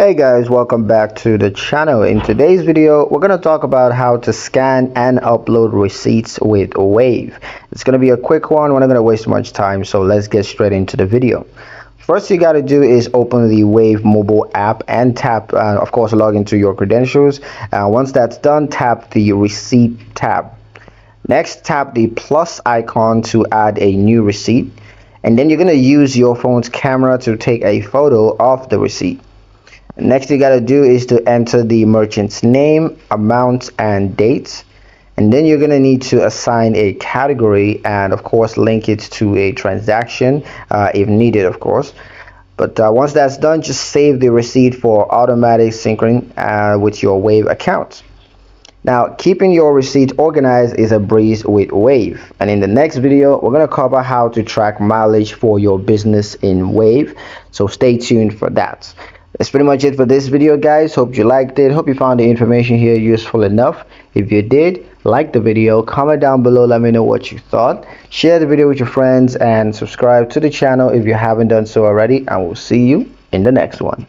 Hey guys, welcome back to the channel. In today's video, we're going to talk about how to scan and upload receipts with Wave. It's going to be a quick one. We're not going to waste much time, so let's get straight into the video. First you got to do is open the Wave mobile app and tap, of course, log into your credentials. Once that's done, tap the receipt tab. Next, tap the plus icon to add a new receipt. And then you're going to use your phone's camera to take a photo of the receipt. Next you got to do is to enter the merchant's name, amount, and dates. And then you're going to need to assign a category and of course link it to a transaction if needed, of course. But once that's done, just save the receipt for automatic syncing with your Wave account. Now, keeping your receipts organized is a breeze with Wave. And in the next video, we're going to cover how to track mileage for your business in Wave. So stay tuned for that. That's pretty much it for this video, guys. Hope you liked it. Hope you found the information here useful enough. If you did, like the video, comment down below, let me know what you thought. Share the video with your friends and subscribe to the channel if you haven't done so already. And we'll see you in the next one.